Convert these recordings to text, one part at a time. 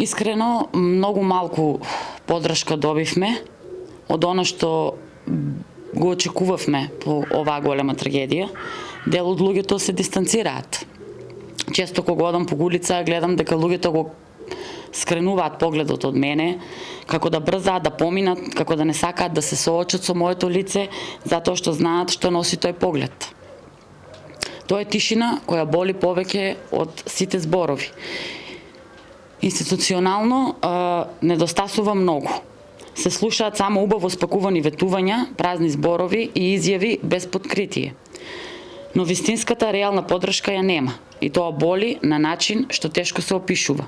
Искрено, многу малку поддршка добивме од она што го очекувавме по оваа голема трагедија. Дел од луѓето се дистанцираат. Често кога одам по улица, гледам дека луѓето го скренуваат погледот од мене, како да брзаат да поминат, како да не сакаат да се соочат со моето лице, затоа што знаат што носи тој поглед. Тоа е тишина која боли повеќе од сите зборови. Институционално недостасува многу. Се слушаат само убаво спакувани ветувања, празни зборови и изјави без подкритие. Но вистинската реална поддршка ја нема и тоа боли на начин што тешко се опишува.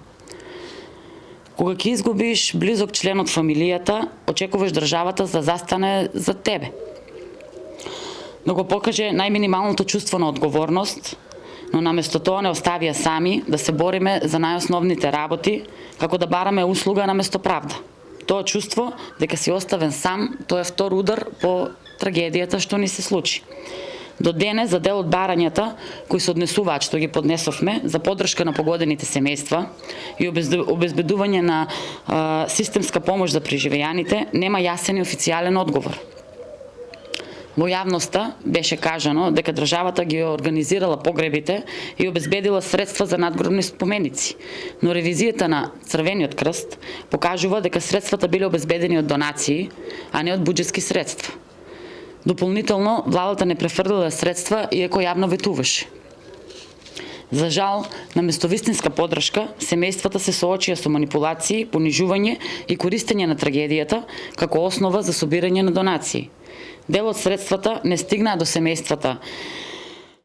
Кога ќе изгубиш близок член од фамилијата, очекуваш државата да застане за тебе. Да го покаже најминималното чувство на одговорност, но наместо тоа не оставија сами да се бориме за најосновните работи, како да бараме услуга наместо правда. Тоа чувство дека си оставен сам, тоа е втор удар по трагедијата што ни се случи. До денес за дел од барањата кои се однесуваат што ги поднесовме за поддршка на погодените семејства и обезбедување на системска помош за преживеаните нема јасен и официјален одговор. Во јавноста беше кажано дека државата ги организирала погребите и обезбедила средства за надгробни споменици, но ревизијата на Црвениот крст покажува дека средствата биле обезбедени од донации, а не од буџетски средства. Дополнително, владата не префрлила средства иако јавно ветуваше. За жал, наместо вистинска поддршка, семејствата се соочија со манипулации, понижување и користење на трагедијата како основа за собирање на донации. Дел од средствата не стигнаа до семејствата